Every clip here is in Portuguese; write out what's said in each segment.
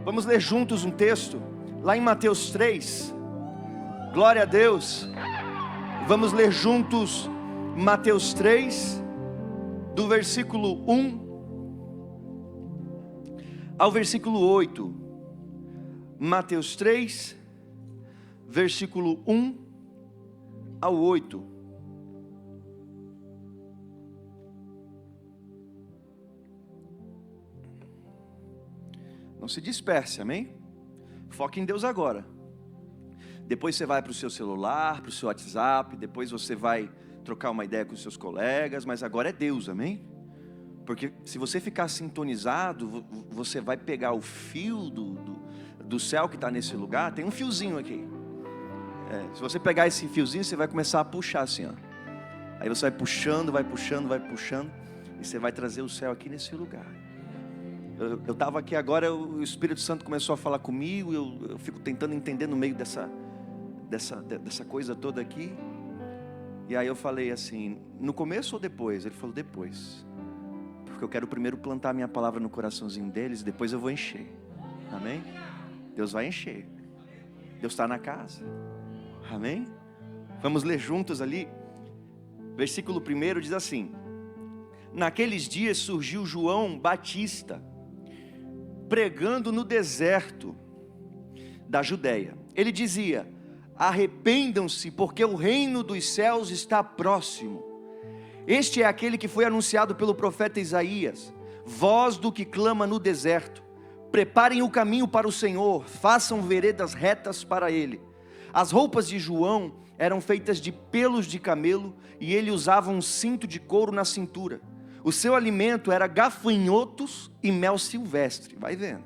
Vamos ler juntos um texto, lá em Mateus 3, glória a Deus. Vamos ler juntos Mateus 3, do versículo 1 ao versículo 8. Mateus 3, versículo 1 ao 8. Não se disperse, amém? Foque em Deus agora. Depois você vai para o seu celular, para o seu WhatsApp, depois você vai trocar uma ideia com os seus colegas, mas agora é Deus, amém? Porque se você ficar sintonizado, você vai pegar o fio do céu que está nesse lugar. Tem um fiozinho aqui. Se você pegar esse fiozinho, você vai começar a puxar assim, ó. Aí você vai puxando, vai puxando, vai puxando, e você vai trazer o céu aqui nesse lugar. Eu estava aqui agora, o Espírito Santo começou a falar comigo, eu fico tentando entender no meio dessa coisa toda aqui. E aí eu falei assim, no começo ou depois? Ele falou, depois. Porque eu quero primeiro plantar minha palavra no coraçãozinho deles, depois eu vou encher. Amém? Deus vai encher. Deus está na casa. Amém? Vamos ler juntos ali. Versículo 1 diz assim: naqueles dias surgiu João Batista, pregando no deserto da Judeia. Ele dizia: arrependam-se, porque o reino dos céus está próximo. Este é aquele que foi anunciado pelo profeta Isaías. Voz do que clama no deserto: preparem o caminho para o Senhor, façam veredas retas para Ele. As roupas de João eram feitas de pelos de camelo, e ele usava um cinto de couro na cintura. O seu alimento era gafanhotos e mel silvestre. Vai vendo.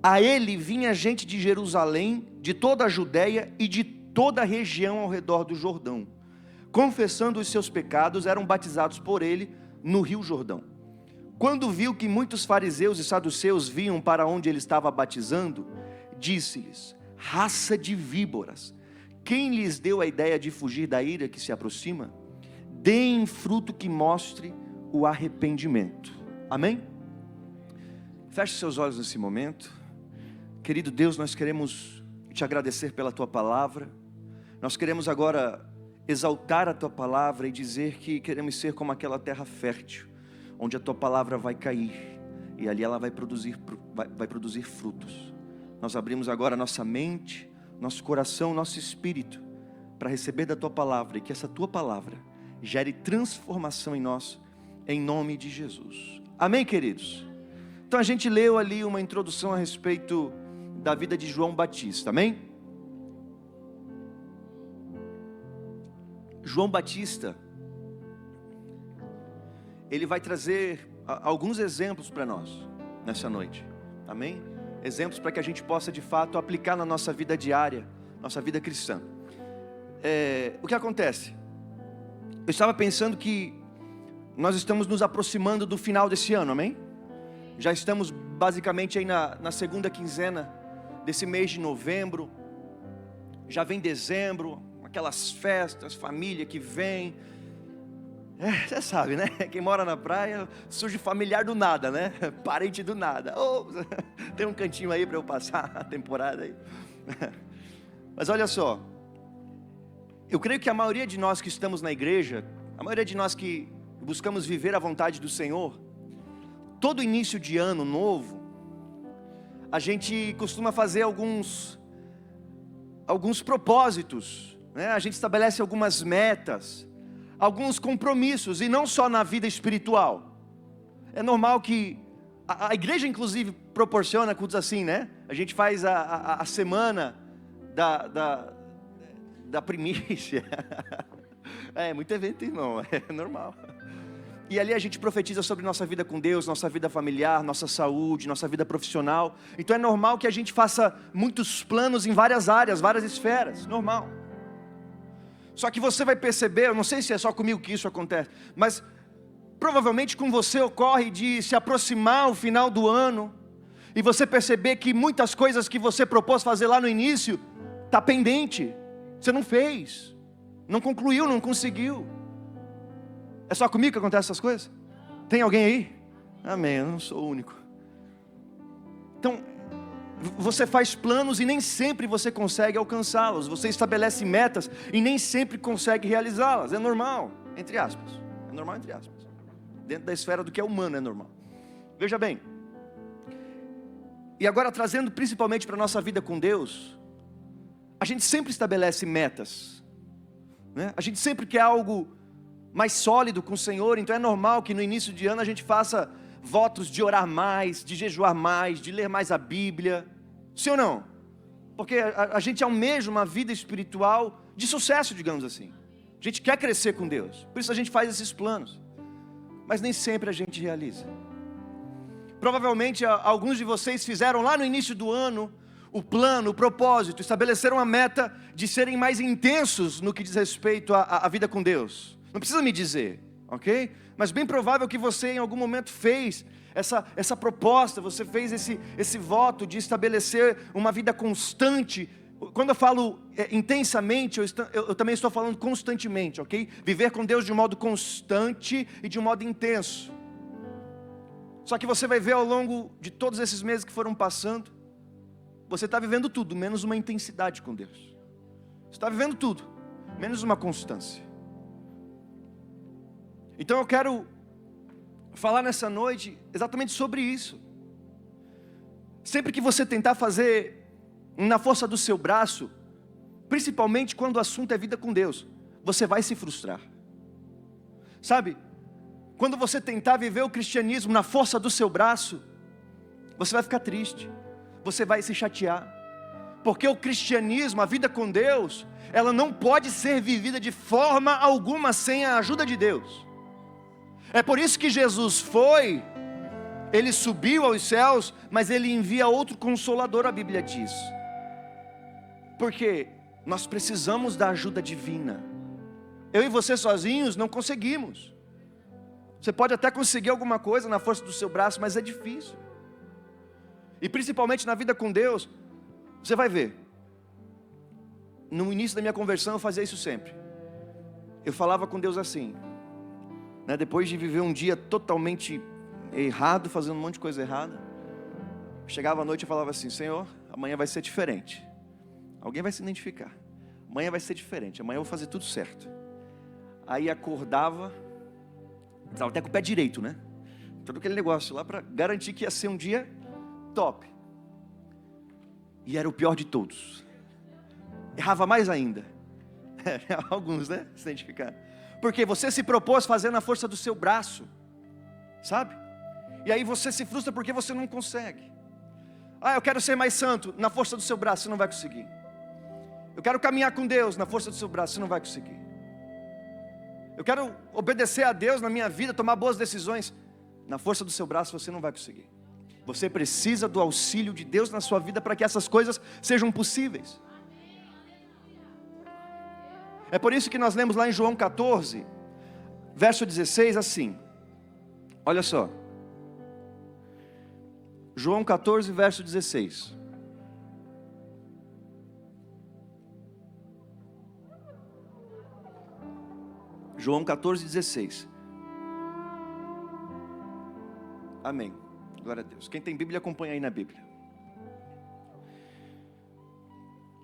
A ele vinha gente de Jerusalém, de toda a Judeia e de toda a região ao redor do Jordão. Confessando os seus pecados, eram batizados por ele no rio Jordão. Quando viu que muitos fariseus e saduceus vinham para onde ele estava batizando, disse-lhes: raça de víboras, quem lhes deu a ideia de fugir da ira que se aproxima? Deem fruto que mostre o arrependimento. Amém? Feche seus olhos nesse momento. Querido Deus, nós queremos te agradecer pela tua palavra. Nós queremos agora exaltar a tua palavra e dizer que queremos ser como aquela terra fértil, onde a tua palavra vai cair e ali ela vai produzir frutos. Nós abrimos agora nossa mente, nosso coração, nosso espírito para receber da tua palavra, e que essa tua palavra gere transformação em nós, em nome de Jesus. Amém, queridos? Então a gente leu ali uma introdução a respeito da vida de João Batista, amém? João Batista, ele vai trazer alguns exemplos para nós nessa noite, amém? Exemplos para que a gente possa de fato aplicar na nossa vida diária, nossa vida cristã. O que acontece? Eu estava pensando que nós estamos nos aproximando do final desse ano, amém? Já estamos basicamente aí na segunda quinzena desse mês de novembro. Já vem dezembro, aquelas festas, família que vem. Você sabe, né? Quem mora na praia, surge familiar do nada, né? Parente do nada. Tem um cantinho aí para eu passar a temporada aí. Mas olha só, eu creio que a maioria de nós que estamos na igreja, a maioria de nós que buscamos viver a vontade do Senhor, todo início de ano novo, a gente costuma fazer alguns propósitos, né? A gente estabelece algumas metas, alguns compromissos, e não só na vida espiritual. É normal que a igreja inclusive proporciona cultos assim, né? A gente faz a semana da primícia. É muito evento, irmão, é normal. E ali a gente profetiza sobre nossa vida com Deus, nossa vida familiar, nossa saúde, nossa vida profissional. Então é normal que a gente faça muitos planos em várias áreas, várias esferas, normal. Só que você vai perceber, eu não sei se é só comigo que isso acontece, mas provavelmente com você ocorre de se aproximar o final do ano e você perceber que muitas coisas que você propôs fazer lá no início está pendente, você não fez, não concluiu, não conseguiu. É só comigo que acontecem essas coisas? Tem alguém aí? Amém, eu não sou o único. Então, você faz planos e nem sempre você consegue alcançá-los. Você estabelece metas e nem sempre consegue realizá-las. É normal, entre aspas. É normal, entre aspas. Dentro da esfera do que é humano é normal. Veja bem. E agora trazendo principalmente para a nossa vida com Deus, a gente sempre estabelece metas, né? A gente sempre quer algo mais sólido com o Senhor. Então é normal que no início de ano a gente faça votos de orar mais, de jejuar mais, de ler mais a Bíblia. Sim ou não? Porque a gente almeja uma vida espiritual de sucesso, digamos assim. A gente quer crescer com Deus, por isso a gente faz esses planos, mas nem sempre a gente realiza. Provavelmente alguns de vocês fizeram lá no início do ano o plano, o propósito, estabeleceram a meta de serem mais intensos no que diz respeito à vida com Deus. Não precisa me dizer, ok? Mas bem provável que você em algum momento fez essa proposta, você fez esse voto de estabelecer uma vida constante. Quando eu falo intensamente, eu também estou falando constantemente, ok? Viver com Deus de um modo constante e de um modo intenso. Só que você vai ver ao longo de todos esses meses que foram passando, você está vivendo tudo, menos uma intensidade com Deus. Você está vivendo tudo, menos uma constância. Então eu quero falar nessa noite exatamente sobre isso. Sempre que você tentar fazer na força do seu braço, principalmente quando o assunto é vida com Deus, você vai se frustrar. Sabe? Quando você tentar viver o cristianismo na força do seu braço, você vai ficar triste, você vai se chatear, porque o cristianismo, a vida com Deus, ela não pode ser vivida de forma alguma sem a ajuda de Deus. É por isso que Jesus ele subiu aos céus, mas ele envia outro consolador, a Bíblia diz. Porque nós precisamos da ajuda divina. Eu e você sozinhos não conseguimos. Você pode até conseguir alguma coisa na força do seu braço, mas é difícil. E principalmente na vida com Deus, você vai ver. No início da minha conversão eu fazia isso sempre. Eu falava com Deus assim, né? Depois de viver um dia totalmente errado, fazendo um monte de coisa errada, chegava à noite e falava assim: Senhor, amanhã vai ser diferente. Alguém vai se identificar. Amanhã vai ser diferente, amanhã eu vou fazer tudo certo. Aí acordava, estava até com o pé direito, né? Todo aquele negócio lá para garantir que ia ser um dia top. E era o pior de todos. Errava mais ainda. Alguns, né? Se identificaram. Porque você se propôs fazer na força do seu braço, sabe? E aí você se frustra porque você não consegue. Ah, eu quero ser mais santo. Na força do seu braço você não vai conseguir. Eu quero caminhar com Deus. Na força do seu braço você não vai conseguir. Eu quero obedecer a Deus na minha vida, tomar boas decisões. Na força do seu braço você não vai conseguir. Você precisa do auxílio de Deus na sua vida para que essas coisas sejam possíveis. É por isso que nós lemos lá em João 14, verso 16 assim. Olha só. João 14, verso 16. João 14, 16. Amém. Glória a Deus. Quem tem Bíblia, acompanha aí na Bíblia.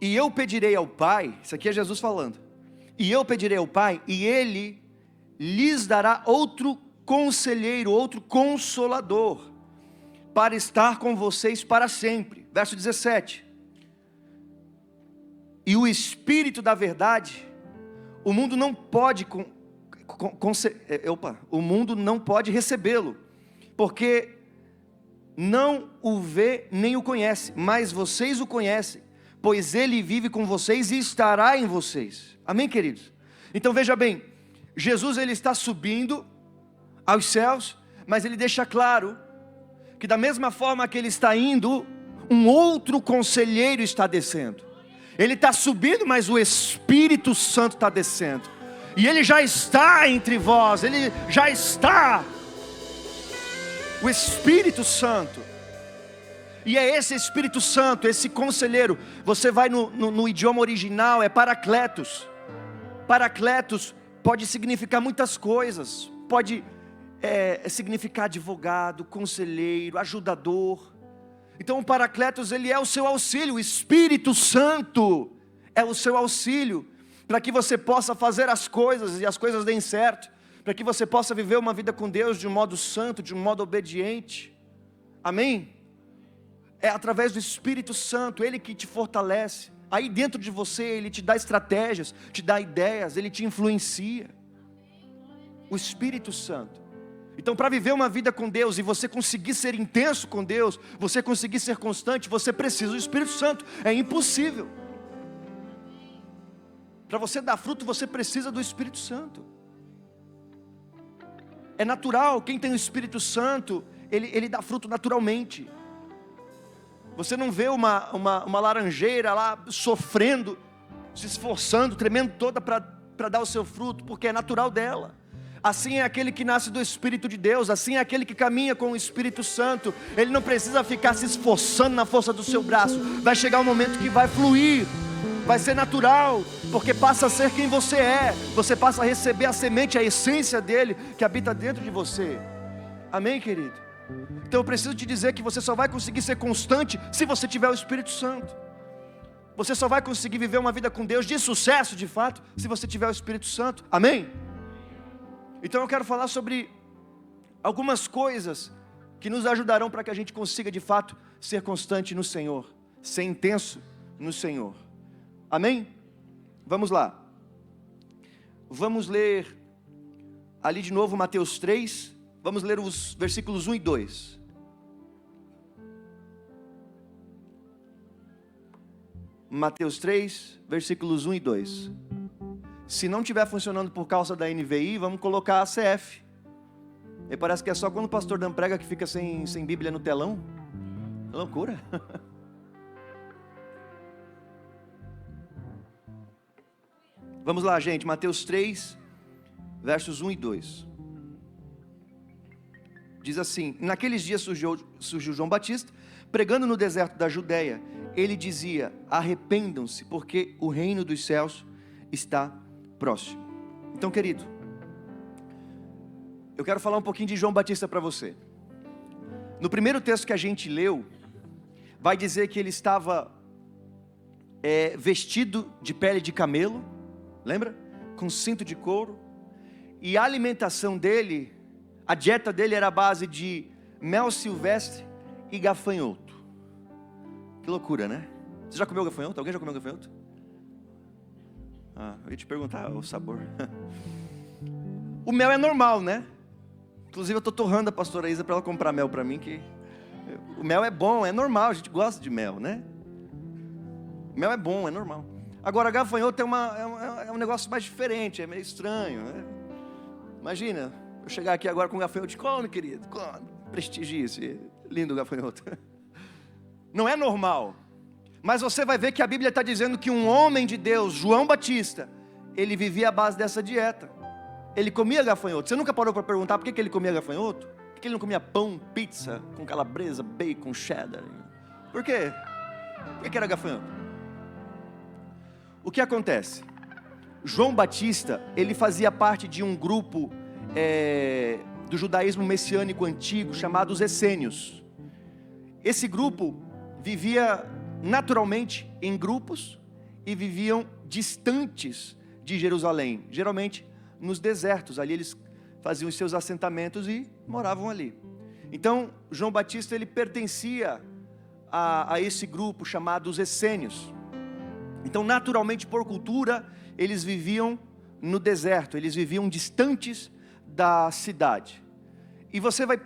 E eu pedirei ao Pai, isso aqui é Jesus falando. E eu pedirei ao Pai, e Ele lhes dará outro conselheiro, outro consolador, para estar com vocês para sempre. Verso 17. E o Espírito da verdade, o mundo não pode o mundo não pode recebê-lo, porque não o vê nem o conhece, mas vocês o conhecem, pois ele vive com vocês e estará em vocês. Amém, queridos? Então veja bem, Jesus ele está subindo aos céus, mas ele deixa claro que da mesma forma que ele está indo, um outro conselheiro está descendo. Ele está subindo, mas o Espírito Santo está descendo. E ele já está entre vós, ele já está. O Espírito Santo. E é esse Espírito Santo, esse conselheiro. Você vai no idioma original, é Paracletos. Paracletos pode significar muitas coisas. Pode significar advogado, conselheiro, ajudador. Então o Paracletos, ele é o seu auxílio, o Espírito Santo é o seu auxílio, para que você possa fazer as coisas e as coisas deem certo, para que você possa viver uma vida com Deus de um modo santo, de um modo obediente. Amém? É através do Espírito Santo, Ele que te fortalece. Aí dentro de você, Ele te dá estratégias, te dá ideias, Ele te influencia. O Espírito Santo. Então, para viver uma vida com Deus e você conseguir ser intenso com Deus, você conseguir ser constante, você precisa do Espírito Santo. É impossível. Para você dar fruto, você precisa do Espírito Santo. É natural, quem tem o Espírito Santo, ele dá fruto naturalmente. Você não vê uma laranjeira lá sofrendo, se esforçando, tremendo toda para dar o seu fruto, porque é natural dela. Assim é aquele que nasce do Espírito de Deus, assim é aquele que caminha com o Espírito Santo. Ele não precisa ficar se esforçando na força do seu braço. Vai chegar um momento que vai fluir, vai ser natural, porque passa a ser quem você é. Você passa a receber a semente, a essência dele, que habita dentro de você. Amém, querido? Então eu preciso te dizer que você só vai conseguir ser constante se você tiver o Espírito Santo. Você só vai conseguir viver uma vida com Deus de sucesso de fato, se você tiver o Espírito Santo. Amém? Então eu quero falar sobre algumas coisas que nos ajudarão para que a gente consiga de fato ser constante no Senhor, ser intenso no Senhor. Amém? Vamos lá. Vamos ler ali de novo Mateus 3. Vamos ler os versículos 1 e 2. Mateus 3, versículos 1 e 2. Se não estiver funcionando por causa da NVI, vamos colocar a CF. E parece que é só quando o pastor Dan prega que fica sem Bíblia no telão. É loucura. Vamos lá, gente. Mateus 3, versos 1 e 2. Diz assim: naqueles dias surgiu João Batista, pregando no deserto da Judeia. Ele dizia: arrependam-se, porque o reino dos céus está próximo. Então, querido, eu quero falar um pouquinho de João Batista para você. No primeiro texto que a gente leu, vai dizer que ele estava vestido de pele de camelo, lembra? Com cinto de couro. E a alimentação dele, a dieta dele era a base de mel silvestre e gafanhoto. Que loucura, né? Você já comeu gafanhoto? Alguém já comeu gafanhoto? Eu ia te perguntar o sabor. O mel é normal, né? Inclusive eu estou torrando a pastora Isa para ela comprar mel para mim, que o mel é bom, é normal, a gente gosta de mel, né? Mel é bom, é normal. Agora gafanhoto é um negócio mais diferente, é meio estranho, né? Imagina, eu chegar aqui agora com gafanhoto, come, querido, come, prestigie esse lindo gafanhoto. Não é normal. Mas você vai ver que a Bíblia está dizendo que um homem de Deus, João Batista, ele vivia à base dessa dieta. Ele comia gafanhoto. Você nunca parou para perguntar por que ele comia gafanhoto? Por que ele não comia pão, pizza, com calabresa, bacon, cheddar? Por quê? Por que era gafanhoto? O que acontece? João Batista, ele fazia parte de um grupo do judaísmo messiânico antigo, chamado os essênios. Esse grupo vivia naturalmente em grupos e viviam distantes de Jerusalém, geralmente nos desertos. Ali eles faziam os seus assentamentos e moravam ali. Então João Batista, ele pertencia a esse grupo chamado os essênios. Então naturalmente, por cultura, eles viviam no deserto, eles viviam distantes da cidade. E você vai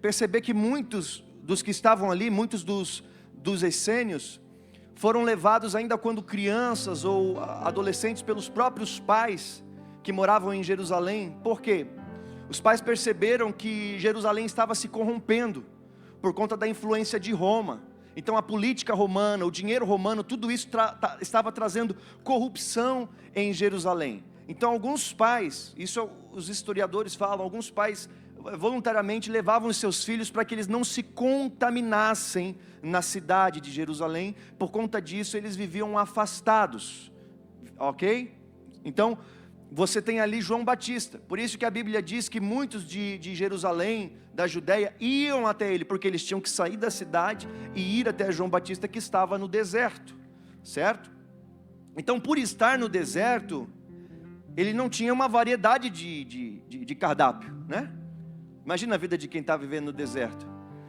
perceber que muitos dos que estavam ali, muitos dos essênios, foram levados ainda quando crianças ou adolescentes pelos próprios pais que moravam em Jerusalém. Por quê? Os pais perceberam que Jerusalém estava se corrompendo por conta da influência de Roma. Então a política romana, o dinheiro romano, tudo isso estava trazendo corrupção em Jerusalém. Então alguns pais, isso os historiadores falam, alguns pais voluntariamente levavam os seus filhos para que eles não se contaminassem na cidade de Jerusalém. Por conta disso eles viviam afastados, ok? Então você tem ali João Batista. Por isso que a Bíblia diz que muitos de Jerusalém, da Judéia, iam até ele, porque eles tinham que sair da cidade e ir até João Batista, que estava no deserto, certo? Então, por estar no deserto, ele não tinha uma variedade de cardápio, né? Imagina a vida de quem está vivendo no deserto.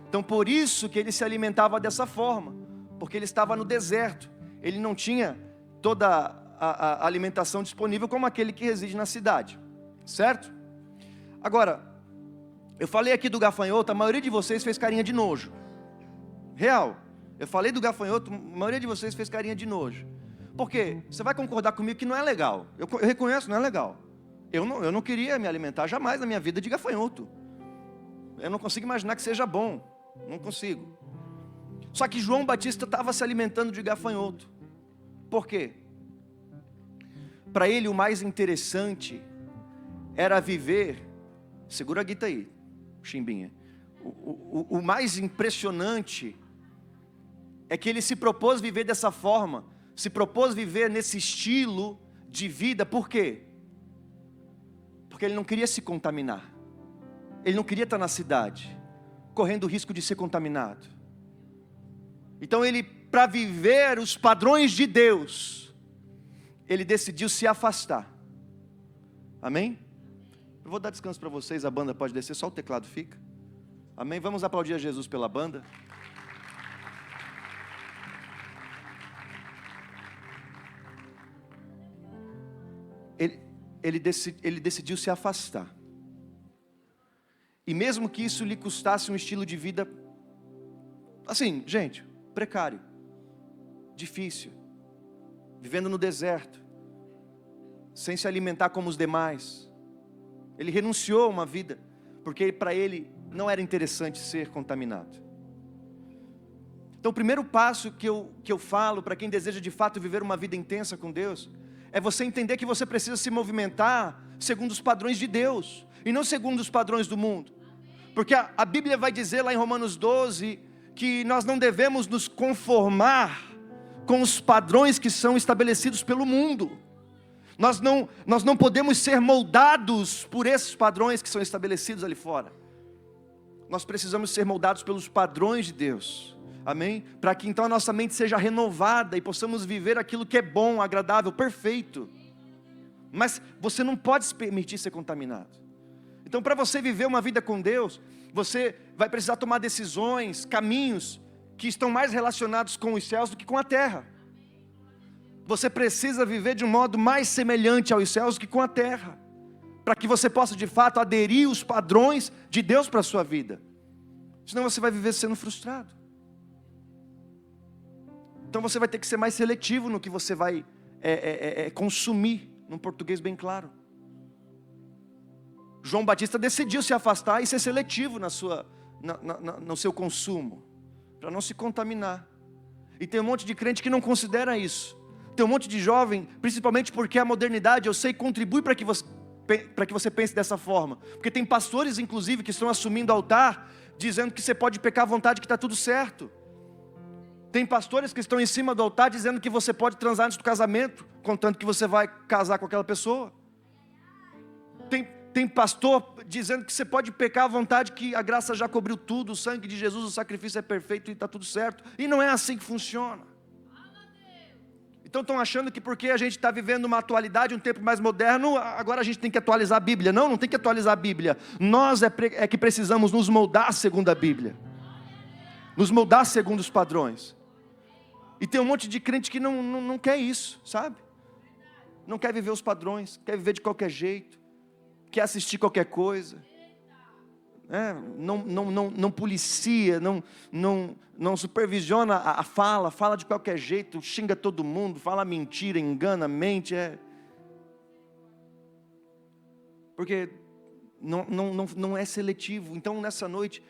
Então, por isso que ele se alimentava dessa forma, porque ele estava no deserto. Ele não tinha toda a alimentação disponível como aquele que reside na cidade, certo? Agora, eu falei aqui do gafanhoto, a maioria de vocês fez carinha de nojo. Real. Eu falei do gafanhoto, a maioria de vocês fez carinha de nojo. Por quê? Você vai concordar comigo que não é legal. Eu reconheço, não é legal. Eu não queria me alimentar jamais na minha vida de gafanhoto. Eu não consigo imaginar que seja bom. Não consigo. Só que João Batista estava se alimentando de gafanhoto. Por quê? Para ele o mais interessante era viver, segura a guita aí, chimbinha. O mais impressionante é que ele se propôs viver dessa forma, se propôs viver nesse estilo de vida. Por quê? Porque ele não queria se contaminar. Ele não queria estar na cidade, correndo o risco de ser contaminado. Então ele, para viver os padrões de Deus, ele decidiu se afastar. Amém? Eu vou dar descanso para vocês, a banda pode descer, só o teclado fica. Amém? Vamos aplaudir a Jesus pela banda. Ele decidiu se afastar. E mesmo que isso lhe custasse um estilo de vida, assim, gente, precário, difícil, vivendo no deserto, sem se alimentar como os demais. Ele renunciou a uma vida, porque para ele não era interessante ser contaminado. Então o primeiro passo que eu falo para quem deseja de fato viver uma vida intensa com Deus, é você entender que você precisa se movimentar segundo os padrões de Deus, e não segundo os padrões do mundo. Porque a Bíblia vai dizer lá em Romanos 12, que nós não devemos nos conformar com os padrões que são estabelecidos pelo mundo. Nós não podemos ser moldados por esses padrões que são estabelecidos ali fora. Nós precisamos ser moldados pelos padrões de Deus. Amém? Para que então a nossa mente seja renovada e possamos viver aquilo que é bom, agradável, perfeito. Mas você não pode se permitir ser contaminado. Então, para você viver uma vida com Deus, você vai precisar tomar decisões, caminhos que estão mais relacionados com os céus do que com a terra. Você precisa viver de um modo mais semelhante aos céus do que com a terra, para que você possa de fato aderir os padrões de Deus para a sua vida. Senão você vai viver sendo frustrado. Então você vai ter que ser mais seletivo no que você vai consumir, num português bem claro. João Batista decidiu se afastar e ser seletivo no seu consumo, para não se contaminar. E tem um monte de crente que não considera isso. Tem um monte de jovem, principalmente porque a modernidade, eu sei, contribui para que você pense dessa forma. Porque tem pastores, inclusive, que estão assumindo altar, dizendo que você pode pecar à vontade, que está tudo certo. Tem pastores que estão em cima do altar, dizendo que você pode transar antes do casamento, contanto que você vai casar com aquela pessoa. Tem pastor dizendo que você pode pecar à vontade, que a graça já cobriu tudo, o sangue de Jesus, o sacrifício é perfeito e está tudo certo. E não é assim que funciona. Então estão achando que porque a gente está vivendo uma atualidade, um tempo mais moderno, agora a gente tem que atualizar a Bíblia. Não, não tem que atualizar a Bíblia. Nós é que precisamos nos moldar segundo a Bíblia. Nos moldar segundo os padrões. E tem um monte de crente que não quer isso, sabe? Não quer viver os padrões, quer viver de qualquer jeito, quer assistir qualquer coisa. Não policia, não supervisiona a fala de qualquer jeito, xinga todo mundo, fala mentira, engana, mente, porque não é seletivo. Então nessa noite,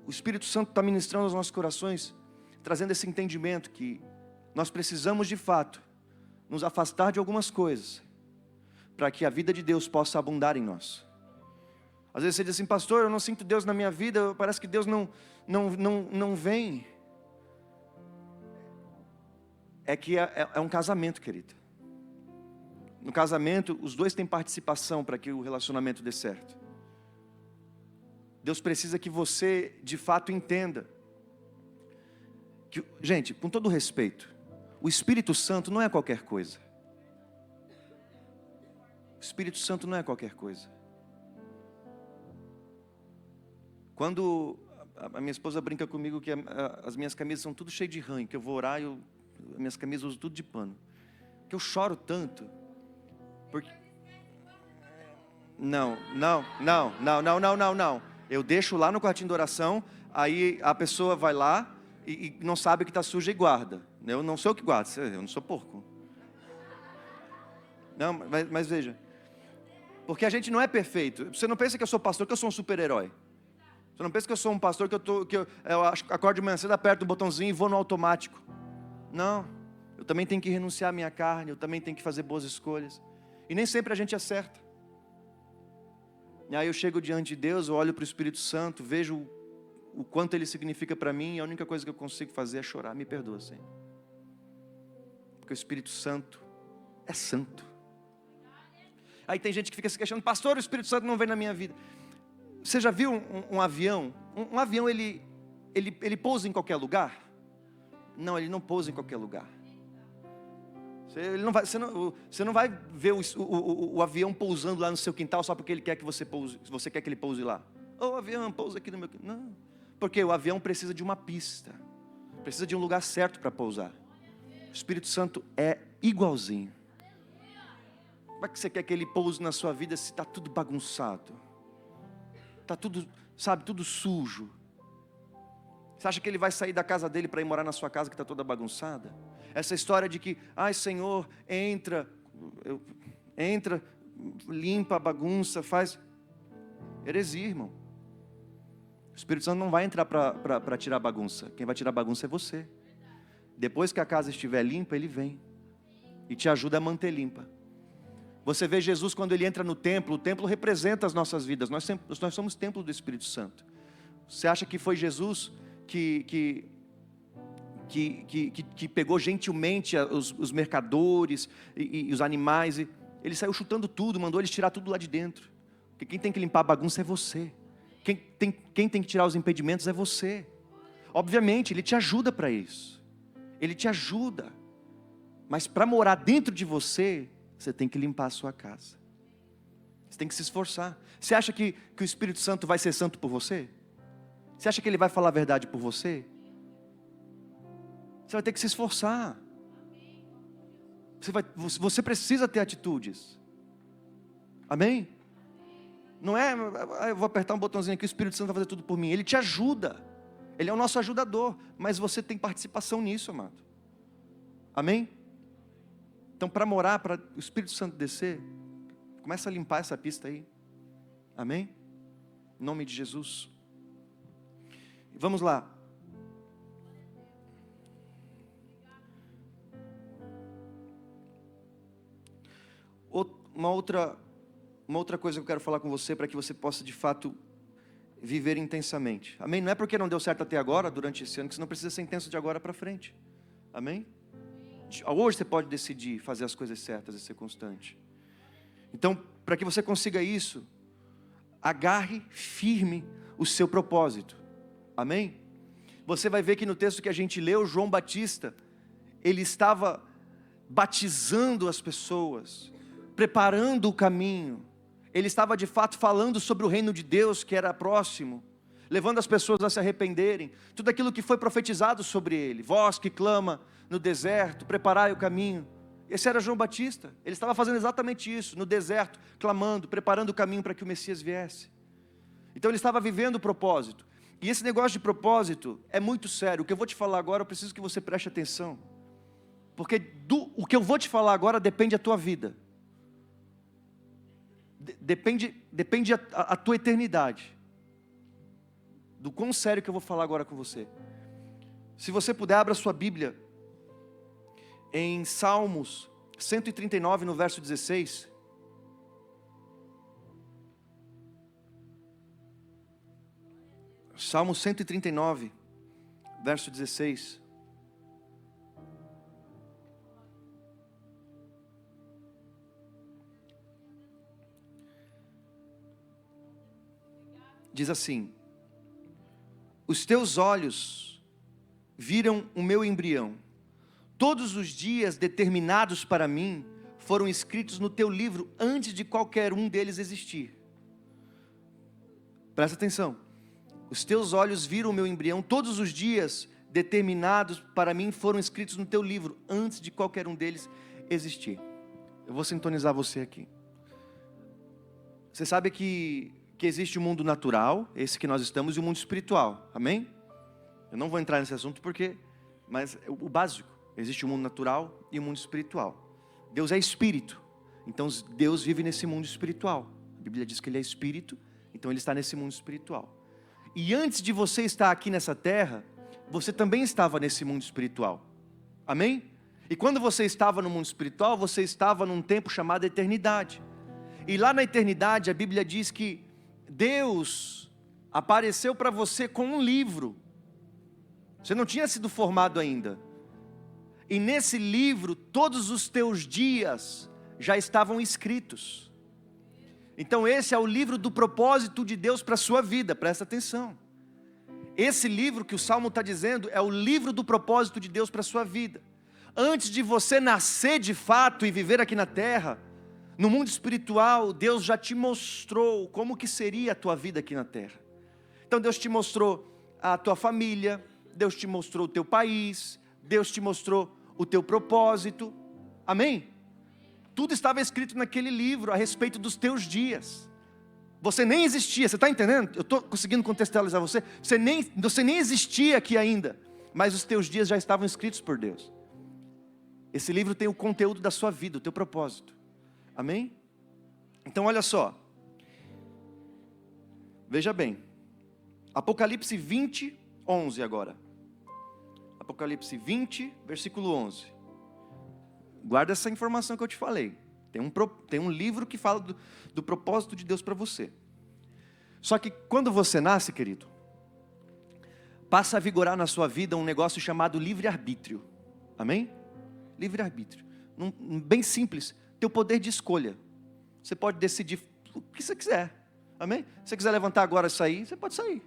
o Espírito Santo está ministrando aos nossos corações, trazendo esse entendimento que nós precisamos de fato nos afastar de algumas coisas, para que a vida de Deus possa abundar em nós. Às vezes você diz assim: pastor, eu não sinto Deus na minha vida, parece que Deus não vem. É que é um casamento, querido. No casamento, os dois têm participação para que o relacionamento dê certo. Deus precisa que você, de fato, entenda. Gente, com todo respeito, o Espírito Santo não é qualquer coisa. O Espírito Santo não é qualquer coisa. Quando a minha esposa brinca comigo que as minhas camisas são tudo cheio de ranho, que eu vou orar e as minhas camisas eu uso tudo de pano. Que eu choro tanto. Porque... Não. Eu deixo lá no quartinho de oração, aí a pessoa vai lá e não sabe que está suja e guarda. Eu não sou eu que guardo, eu não sou porco. Não, mas veja. Porque a gente não é perfeito. Você não pensa que eu sou pastor, que eu sou um super-herói. Você não pensa que eu sou um pastor, que eu acordo de manhã cedo, aperto o botãozinho e vou no automático. Não. Eu também tenho que renunciar à minha carne, eu também tenho que fazer boas escolhas. E nem sempre a gente acerta. E aí eu chego diante de Deus, eu olho para o Espírito Santo, vejo o quanto Ele significa para mim, e a única coisa que eu consigo fazer é chorar. Me perdoa, Senhor. Porque o Espírito Santo é santo. Aí tem gente que fica se questionando, pastor, o Espírito Santo não vem na minha vida. Você já viu um avião? Um avião, ele pousa em qualquer lugar? Não, ele não pousa em qualquer lugar. Você não vai ver o avião pousando lá no seu quintal só porque ele quer que você pouse, você quer que ele pouse lá. O avião pousa aqui no meu quintal. Não, porque o avião precisa de uma pista, precisa de um lugar certo para pousar. O Espírito Santo é igualzinho. Como é que você quer que ele pouse na sua vida se está tudo bagunçado? Está tudo, sabe, tudo sujo. Você acha que ele vai sair da casa dele para ir morar na sua casa que está toda bagunçada? Essa história de que, ai Senhor, entra, limpa a bagunça, faz... Heresia, irmão. O Espírito Santo não vai entrar para tirar a bagunça. Quem vai tirar a bagunça é você. Depois que a casa estiver limpa, ele vem e te ajuda a manter limpa. Você vê Jesus quando ele entra no templo, o templo representa as nossas vidas. Nós somos templo do Espírito Santo. Você acha que foi Jesus que pegou gentilmente os mercadores e os animais, ele saiu chutando tudo, mandou eles tirar tudo lá de dentro? Porque quem tem que limpar a bagunça é você. Quem tem que tirar os impedimentos é você. Obviamente, ele te ajuda para isso. Ele te ajuda. Mas para morar dentro de você, você tem que limpar a sua casa. Você tem que se esforçar. Você acha que o Espírito Santo vai ser santo por você? Você acha que ele vai falar a verdade por você? Você vai ter que se esforçar. Você precisa ter atitudes. Amém? Não é, eu vou apertar um botãozinho aqui, o Espírito Santo vai fazer tudo por mim. Ele te ajuda. Ele é o nosso ajudador. Mas você tem participação nisso, amado. Amém? Então, para morar, para o Espírito Santo descer, começa a limpar essa pista aí. Amém? Em nome de Jesus. Vamos lá. Uma outra coisa que eu quero falar com você, para que você possa de fato viver intensamente. Amém? Não é porque não deu certo até agora, durante esse ano, que você não precisa ser intenso de agora para frente. Amém? Hoje você pode decidir fazer as coisas certas e ser constante. Então, para que você consiga isso, agarre firme o seu propósito. Amém? Você vai ver que no texto que a gente leu, João Batista, ele estava batizando as pessoas, preparando o caminho. Ele estava de fato falando sobre o reino de Deus que era próximo, levando as pessoas a se arrependerem. Tudo aquilo que foi profetizado sobre ele. Voz que clama no deserto, preparai o caminho. Esse era João Batista. Ele estava fazendo exatamente isso, no deserto, clamando, preparando o caminho para que o Messias viesse. Então ele estava vivendo o propósito. E esse negócio de propósito é muito sério. O que eu vou te falar agora, eu preciso que você preste atenção. Porque o que eu vou te falar agora depende da tua vida. Depende a tua eternidade. Do quão sério que eu vou falar agora com você. Se você puder, abra sua Bíblia em Salmos 139, no verso 16. Salmo 139, verso 16. diz assim: os teus olhos viram o meu embrião. Todos os dias determinados para mim foram escritos no teu livro antes de qualquer um deles existir. Presta atenção. Os teus olhos viram o meu embrião. Todos os dias determinados para mim foram escritos no teu livro antes de qualquer um deles existir. Eu vou sintonizar você aqui. Você sabe que existe o mundo natural, esse que nós estamos, e o mundo espiritual. Amém? Eu não vou entrar nesse assunto mas o básico. Existe o mundo natural e o mundo espiritual. Deus é espírito. Então Deus vive nesse mundo espiritual. A Bíblia diz que Ele é espírito, então Ele está nesse mundo espiritual. E antes de você estar aqui nessa terra, você também estava nesse mundo espiritual. Amém? E quando você estava no mundo espiritual, você estava num tempo chamado eternidade. E lá na eternidade, a Bíblia diz que Deus apareceu para você com um livro. Você não tinha sido formado ainda. E nesse livro, todos os teus dias já estavam escritos. Então esse é o livro do propósito de Deus para a sua vida, presta atenção. Esse livro que o Salmo está dizendo é o livro do propósito de Deus para a sua vida. Antes de você nascer de fato e viver aqui na terra, no mundo espiritual, Deus já te mostrou como que seria a tua vida aqui na terra. Então Deus te mostrou a tua família, Deus te mostrou o teu país, Deus te mostrou o teu propósito. Amém? Tudo estava escrito naquele livro a respeito dos teus dias. Você nem existia, você está entendendo? Eu estou conseguindo contextualizar você. Você nem existia aqui ainda, mas os teus dias já estavam escritos por Deus. Esse livro tem o conteúdo da sua vida, o teu propósito. Amém? Então olha só. Veja bem. Apocalipse 20, 11 agora. Apocalipse 20, versículo 11. Guarda essa informação que eu te falei. Tem um livro que fala do propósito de Deus para você. Só que quando você nasce, querido, passa a vigorar na sua vida um negócio chamado livre-arbítrio. Amém? Livre-arbítrio. Bem simples. Teu poder de escolha. Você pode decidir o que você quiser. Amém? Se você quiser levantar agora e sair, você pode sair.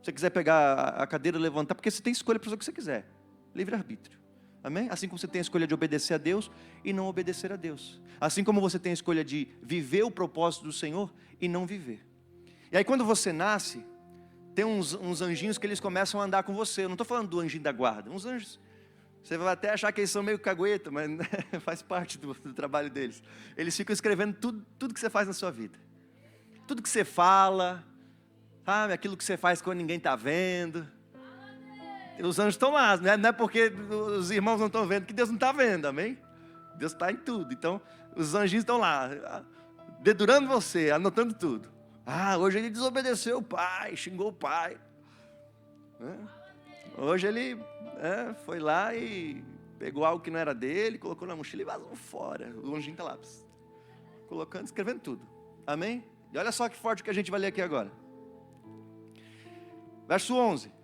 Se você quiser pegar a cadeira e levantar, porque você tem escolha para fazer o que você quiser. Livre-arbítrio. Amém? Assim como você tem a escolha de obedecer a Deus e não obedecer a Deus. Assim como você tem a escolha de viver o propósito do Senhor e não viver. E aí quando você nasce, tem uns anjinhos que eles começam a andar com você. Eu não estou falando do anjinho da guarda. Uns anjos, você vai até achar que eles são meio cagueta, mas faz parte do trabalho deles. Eles ficam escrevendo tudo que você faz na sua vida. Tudo que você fala, sabe? Aquilo que você faz quando ninguém está vendo. Os anjos estão lá, não é porque os irmãos não estão vendo que Deus não está vendo, amém? Deus está em tudo. Então, os anjinhos estão lá, dedurando você, anotando tudo. Hoje ele desobedeceu o pai, xingou o pai. Hoje ele foi lá e pegou algo que não era dele, colocou na mochila e vazou fora. O anjinho está lá, colocando, escrevendo tudo. Amém? E olha só que forte que a gente vai ler aqui agora. Verso 11.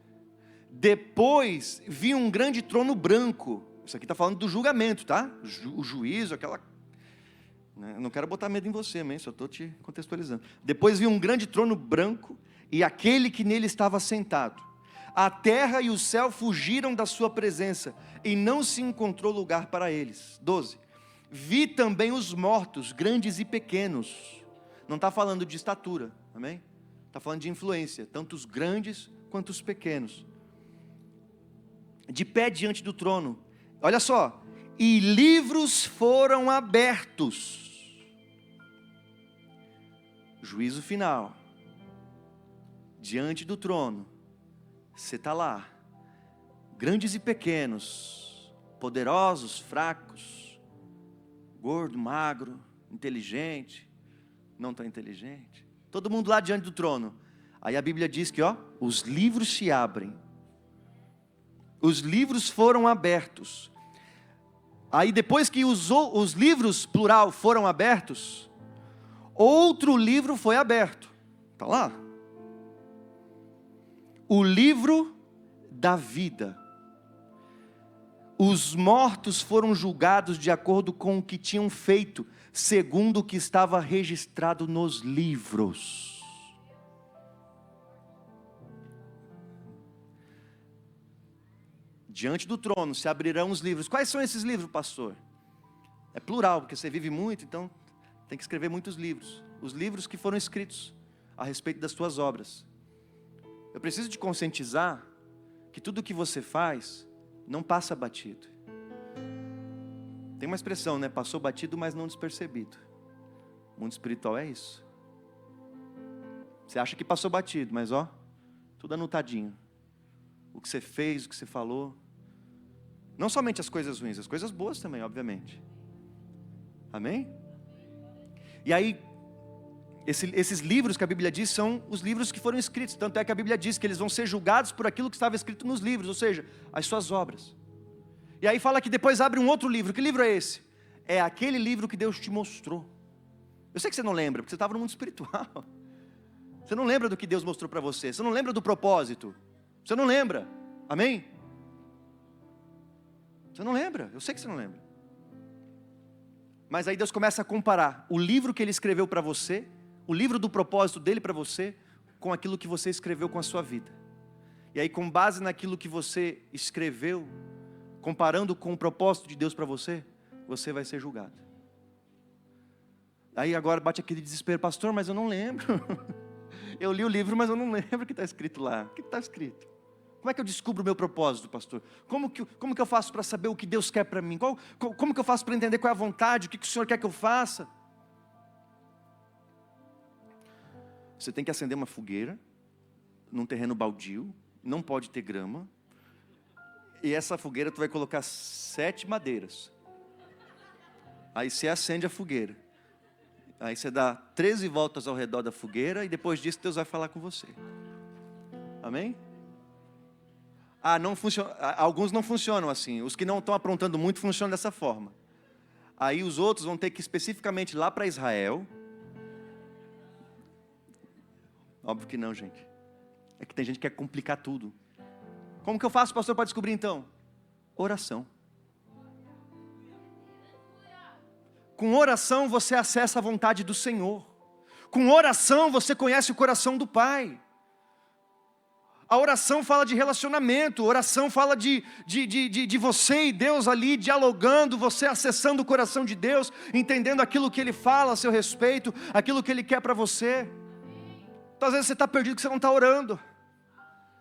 Depois vi um grande trono branco. Isso aqui está falando do julgamento, tá? O juízo, aquela... Eu não quero botar medo em você, amém? Só estou te contextualizando. Depois vi um grande trono branco e aquele que nele estava sentado. A terra e o céu fugiram da sua presença e não se encontrou lugar para eles. 12. Vi também os mortos, grandes e pequenos. Não está falando de estatura, amém? Está falando de influência, tanto os grandes quanto os pequenos. De pé diante do trono, olha só, e livros foram abertos. Juízo final. Diante do trono, você está lá, grandes e pequenos, poderosos, fracos, gordo, magro, inteligente, não tão inteligente, todo mundo lá diante do trono. Aí a Bíblia diz que os livros se abrem. Os livros foram abertos. Aí depois que os livros, plural, foram abertos, outro livro foi aberto. Está lá. O livro da vida. Os mortos foram julgados de acordo com o que tinham feito, segundo o que estava registrado nos livros. Diante do trono se abrirão os livros. Quais são esses livros, pastor? É plural, porque você vive muito, então tem que escrever muitos livros. Os livros que foram escritos a respeito das tuas obras. Eu preciso te conscientizar que tudo o que você faz não passa batido. Tem uma expressão, né? Passou batido, mas não despercebido. O mundo espiritual é isso. Você acha que passou batido, mas ó, tudo anotadinho. O que você fez, o que você falou. Não somente as coisas ruins, as coisas boas também, obviamente. Amém? E aí, esses livros que a Bíblia diz são os livros que foram escritos. Tanto é que a Bíblia diz que eles vão ser julgados por aquilo que estava escrito nos livros, ou seja, as suas obras. E aí fala que depois abre um outro livro. Que livro é esse? É aquele livro que Deus te mostrou. Eu sei que você não lembra, porque você estava no mundo espiritual. Você não lembra do que Deus mostrou para você. Você não lembra do propósito. Você não lembra. Amém? Você não lembra. Eu sei que você não lembra. Mas aí Deus começa a comparar o livro que Ele escreveu para você, o livro do propósito dEle para você, com aquilo que você escreveu com a sua vida. E aí, com base naquilo que você escreveu, comparando com o propósito de Deus para você, você vai ser julgado. Aí agora bate aquele desespero, pastor, mas eu não lembro. Eu li o livro, mas eu não lembro o que está escrito lá. O que está escrito? Como é que eu descubro o meu propósito, pastor? Como que eu faço para saber o que Deus quer para mim? Como que eu faço para entender qual é a vontade? O que o Senhor quer que eu faça? Você tem que acender uma fogueira, num terreno baldio, não pode ter grama. E essa fogueira tu vai colocar 7 madeiras. Aí você acende a fogueira. Aí você dá 13 voltas ao redor da fogueira e depois disso Deus vai falar com você. Amém? Não funciona. Alguns não funcionam assim. Os que não estão aprontando muito funcionam dessa forma. Aí os outros vão ter que ir especificamente lá para Israel. Óbvio que não, gente. É que tem gente que quer complicar tudo. Como que eu faço, pastor, para descobrir então? Oração. Com oração você acessa a vontade do Senhor. Com oração você conhece o coração do Pai. A oração fala de relacionamento. A oração fala de você e Deus ali dialogando, você acessando o coração de Deus, entendendo aquilo que Ele fala a seu respeito, aquilo que Ele quer para você. Então às vezes você está perdido porque você não está orando.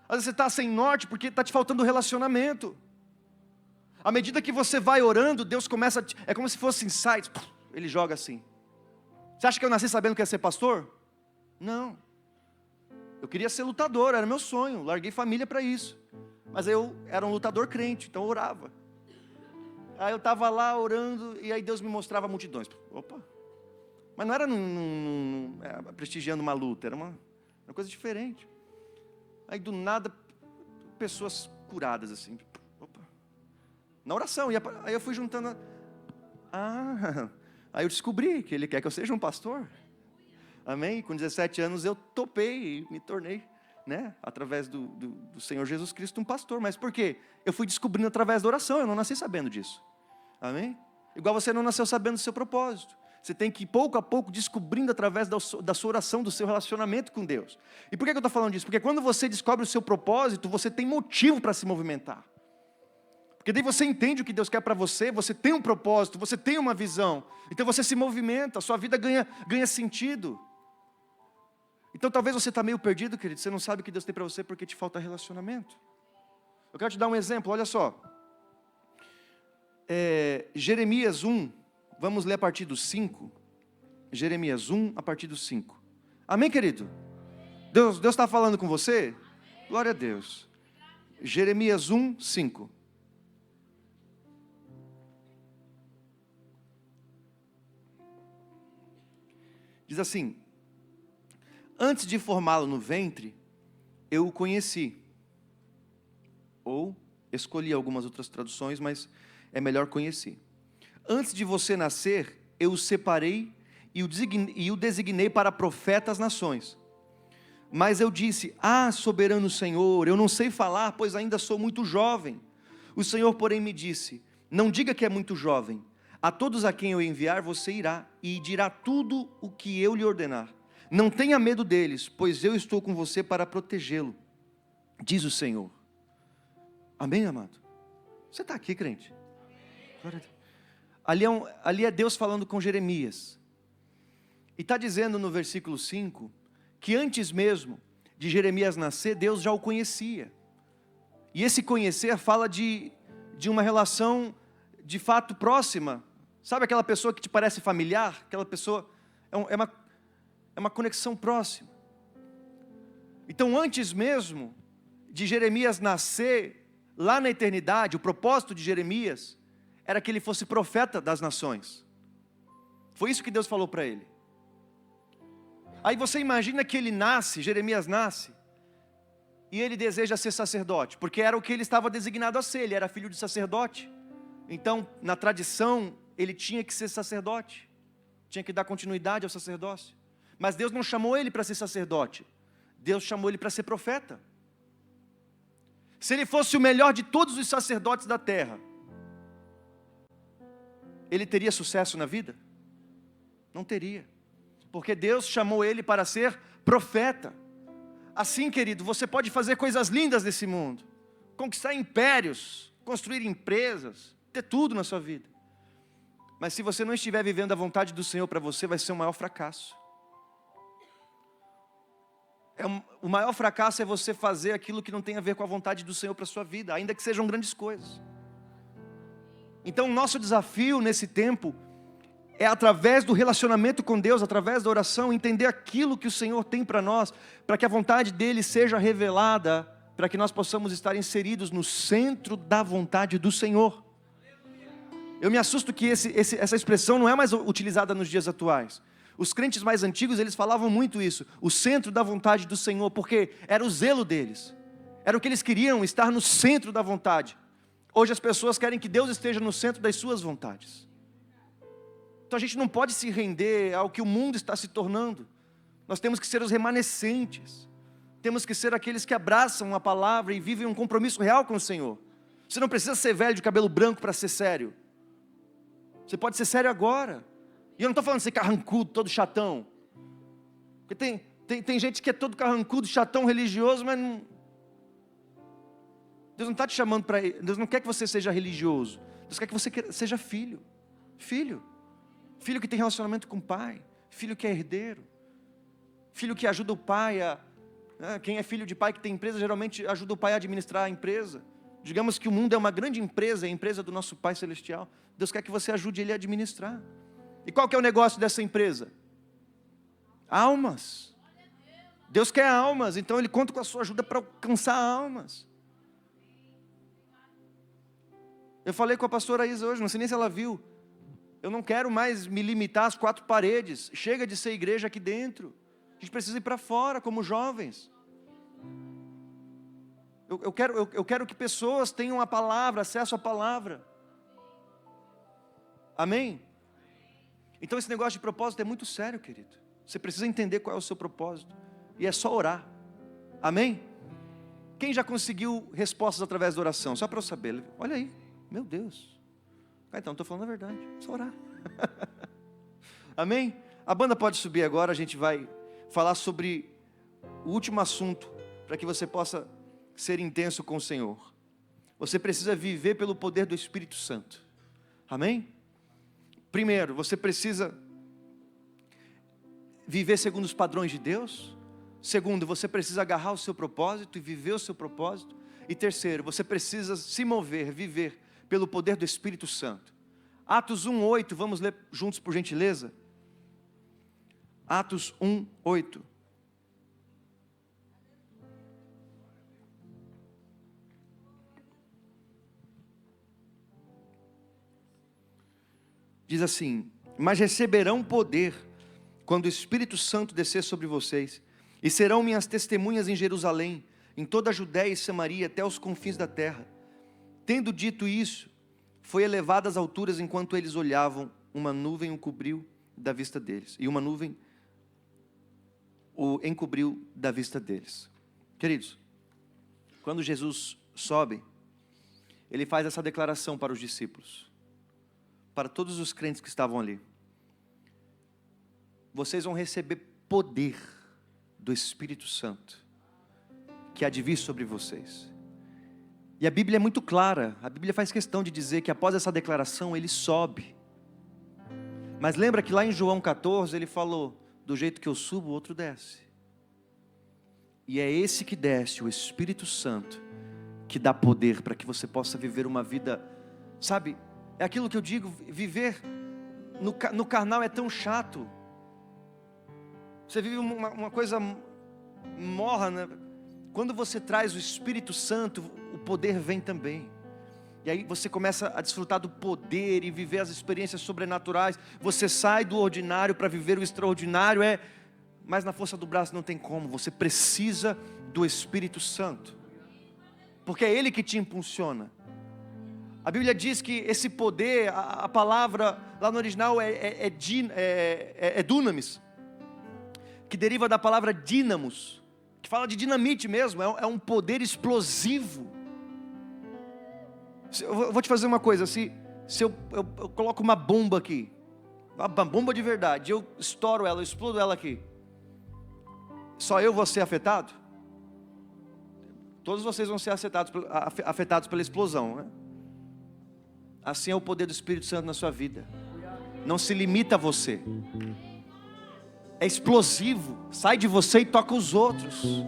Às vezes você está sem norte porque está te faltando relacionamento. À medida que você vai orando, Deus começa, é como se fosse insights, Ele joga assim. Você acha que eu nasci sabendo que ia ser pastor? Não. Eu queria ser lutador, era meu sonho, larguei família para isso. Mas eu era um lutador crente, então eu orava. Aí eu estava lá orando, e aí Deus me mostrava multidões. Opa! Mas não era prestigiando uma luta, era uma coisa diferente. Aí do nada, pessoas curadas assim. Opa! Na oração, aí eu fui juntando. Aí eu descobri que Ele quer que eu seja um pastor. Amém? Com 17 anos eu topei e me tornei, né, através do Senhor Jesus Cristo, um pastor. Mas por quê? Eu fui descobrindo através da oração, eu não nasci sabendo disso. Amém? Igual você não nasceu sabendo do seu propósito. Você tem que ir pouco a pouco descobrindo através da sua oração, do seu relacionamento com Deus. E por que eu estou falando disso? Porque quando você descobre o seu propósito, você tem motivo para se movimentar. Porque daí você entende o que Deus quer para você, você tem um propósito, você tem uma visão. Então você se movimenta, a sua vida ganha sentido. Então talvez você está meio perdido, querido, você não sabe o que Deus tem para você porque te falta relacionamento. Eu quero te dar um exemplo, olha só. Jeremias 1, vamos ler a partir do 5. Jeremias 1, a partir do 5. Amém, querido? Deus está falando com você? Glória a Deus. Jeremias 1, 5. Diz assim: antes de formá-lo no ventre, eu o conheci. Ou, escolhi algumas outras traduções, mas é melhor conheci. Antes de você nascer, eu o separei e o designei para profeta às nações. Mas eu disse: soberano Senhor, eu não sei falar, pois ainda sou muito jovem. O Senhor, porém, me disse: não diga que é muito jovem. A todos a quem eu enviar, você irá e dirá tudo o que eu lhe ordenar. Não tenha medo deles, pois eu estou com você para protegê-lo, diz o Senhor. Amém, amado? Você está aqui, crente? Ali é Deus falando com Jeremias. E está dizendo no versículo 5, que antes mesmo de Jeremias nascer, Deus já o conhecia. E esse conhecer fala de uma relação de fato próxima. Sabe aquela pessoa que te parece familiar? Aquela pessoa, é uma conexão próxima. Então antes mesmo de Jeremias nascer, lá na eternidade, o propósito de Jeremias era que ele fosse profeta das nações. Foi isso que Deus falou para ele. Aí você imagina que ele nasce, Jeremias nasce, e ele deseja ser sacerdote, porque era o que ele estava designado a ser, ele era filho de sacerdote. Então, na tradição, ele tinha que ser sacerdote, tinha que dar continuidade ao sacerdócio. Mas Deus não chamou ele para ser sacerdote, Deus chamou ele para ser profeta. Se ele fosse o melhor de todos os sacerdotes da terra, ele teria sucesso na vida? Não teria, porque Deus chamou ele para ser profeta. Assim, querido, você pode fazer coisas lindas nesse mundo, conquistar impérios, construir empresas, ter tudo na sua vida. Mas se você não estiver vivendo a vontade do Senhor para você, vai ser o maior fracasso. O maior fracasso é você fazer aquilo que não tem a ver com a vontade do Senhor para a sua vida, ainda que sejam grandes coisas. Então o nosso desafio nesse tempo é, através do relacionamento com Deus, através da oração, entender aquilo que o Senhor tem para nós, para que a vontade dEle seja revelada, para que nós possamos estar inseridos no centro da vontade do Senhor. Eu me assusto que essa expressão não é mais utilizada nos dias atuais. Os crentes mais antigos, eles falavam muito isso, o centro da vontade do Senhor, porque era o zelo deles, era o que eles queriam, estar no centro da vontade. Hoje as pessoas querem que Deus esteja no centro das suas vontades. Então a gente não pode se render ao que o mundo está se tornando. Nós temos que ser os remanescentes, temos que ser aqueles que abraçam a palavra e vivem um compromisso real com o Senhor. Você não precisa ser velho de cabelo branco para ser sério, você pode ser sério agora. E eu não estou falando de ser carrancudo, todo chatão, porque tem gente que é todo carrancudo, chatão, religioso, mas não... Deus não está te chamando para... Deus não quer que você seja religioso, Deus quer que você seja filho. Filho que tem relacionamento com o pai, filho que é herdeiro, filho que ajuda o pai a... Quem é filho de pai que tem empresa, geralmente ajuda o pai a administrar a empresa. Digamos que o mundo é uma grande empresa, é a empresa do nosso Pai Celestial. Deus quer que você ajude Ele a administrar. E qual que é o negócio dessa empresa? Almas. Deus quer almas, então Ele conta com a sua ajuda para alcançar almas. Eu falei com a pastora Isa hoje, não sei nem se ela viu. Eu não quero mais me limitar às 4 paredes. Chega de ser igreja aqui dentro. A gente precisa ir para fora como jovens. Eu quero que pessoas tenham a palavra, acesso à palavra. Amém? Então esse negócio de propósito é muito sério, querido. Você precisa entender qual é o seu propósito. E é só orar. Amém? Quem já conseguiu respostas através da oração? Só para eu saber. Olha aí. Meu Deus. Então, estou falando a verdade. É só orar. Amém? A banda pode subir agora. A gente vai falar sobre o último assunto, para que você possa ser intenso com o Senhor. Você precisa viver pelo poder do Espírito Santo. Amém? Primeiro, você precisa viver segundo os padrões de Deus. Segundo, você precisa agarrar o seu propósito e viver o seu propósito. E terceiro, você precisa se mover, viver pelo poder do Espírito Santo. Atos 1:8, vamos ler juntos por gentileza? Atos 1:8. Diz assim: mas receberão poder quando o Espírito Santo descer sobre vocês, e serão minhas testemunhas em Jerusalém, em toda a Judéia e Samaria, até os confins da terra. Tendo dito isso, foi elevado às alturas enquanto eles olhavam, uma nuvem o cobriu da vista deles, e uma nuvem o encobriu da vista deles. Queridos, quando Jesus sobe, Ele faz essa declaração para os discípulos, para todos os crentes que estavam ali: vocês vão receber poder do Espírito Santo, que há de vir sobre vocês, E a Bíblia é muito clara, a Bíblia faz questão de dizer que após essa declaração ele sobe. Mas lembra que lá em João 14 ele falou, do jeito que eu subo, o outro desce. E é esse que desce, o Espírito Santo, que dá poder para que você possa viver uma vida, sabe, é aquilo que eu digo, viver no carnal é tão chato. Você vive uma coisa morna, né? Quando você traz o Espírito Santo, o poder vem também. E aí você começa a desfrutar do poder e viver as experiências sobrenaturais. Você sai do ordinário para viver o extraordinário, mas na força do braço não tem como. Você precisa do Espírito Santo, porque é Ele que te impulsiona. A Bíblia diz que esse poder, a palavra lá no original é dunamis, que deriva da palavra dínamos, que fala de dinamite mesmo, é um poder explosivo. Eu vou te fazer uma coisa, se eu coloco uma bomba aqui, uma bomba de verdade, eu estouro ela, eu explodo ela aqui, só eu vou ser afetado? Todos vocês vão ser afetados pela explosão, né? Assim é o poder do Espírito Santo na sua vida. Não se limita a você. É explosivo, sai de você e toca os outros.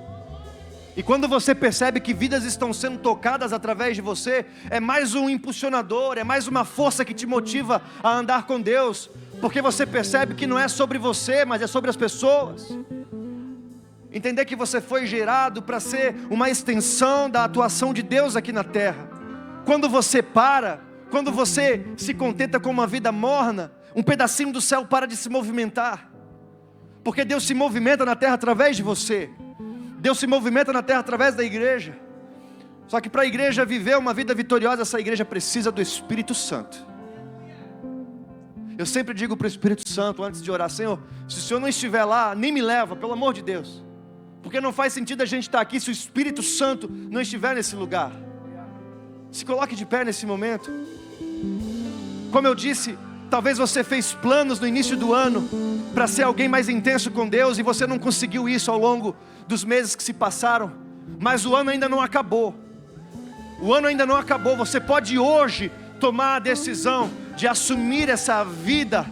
E quando você percebe que vidas estão sendo tocadas através de você, é mais um impulsionador, é mais uma força que te motiva a andar com Deus, porque você percebe que não é sobre você, mas é sobre as pessoas. Entender que você foi gerado para ser uma extensão da atuação de Deus aqui na terra. Quando você quando você se contenta com uma vida morna, um pedacinho do céu para de se movimentar, porque Deus se movimenta na terra através de você. Deus se movimenta na terra através da igreja. Só que para a igreja viver uma vida vitoriosa, essa igreja precisa do Espírito Santo. Eu sempre digo para o Espírito Santo, antes de orar: Senhor, se o Senhor não estiver lá, nem me leva, pelo amor de Deus. Porque não faz sentido a gente estar aqui se o Espírito Santo não estiver nesse lugar. Se coloque de pé nesse momento. Como eu disse, talvez você fez planos no início do ano para ser alguém mais intenso com Deus, e você não conseguiu isso ao longo dos meses que se passaram. Mas o ano ainda não acabou. O ano ainda não acabou. Você pode hoje tomar a decisão de assumir essa vida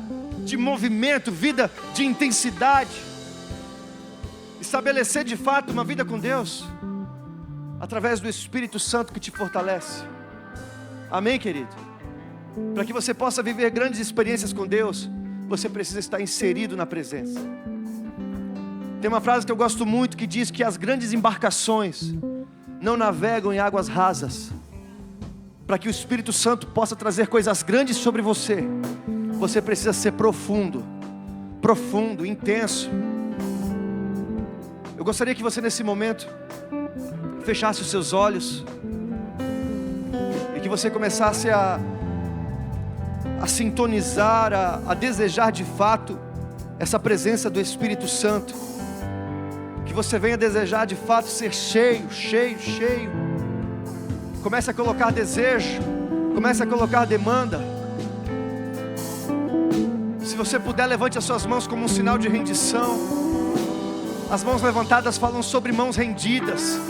de movimento, vida de intensidade, estabelecer de fato uma vida com Deus através do Espírito Santo que te fortalece. Amém, querido? Para que você possa viver grandes experiências com Deus, você precisa estar inserido na presença. Tem uma frase que eu gosto muito que diz que as grandes embarcações não navegam em águas rasas. Para que o Espírito Santo possa trazer coisas grandes sobre você, você precisa ser profundo, intenso. Eu gostaria que você nesse momento fechasse os seus olhos e que você começasse a sintonizar, a desejar de fato essa presença do Espírito Santo. Que você venha desejar de fato ser cheio. Comece a colocar desejo, comece a colocar demanda. Se você puder, levante as suas mãos como um sinal de rendição. As mãos levantadas falam sobre mãos rendidas,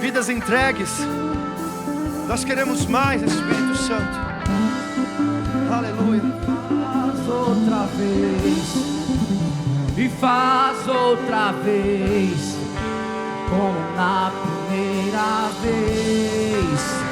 vidas entregues. Nós queremos mais, Espírito Santo. Aleluia. Faz outra vez, e faz outra vez, como na primeira vez.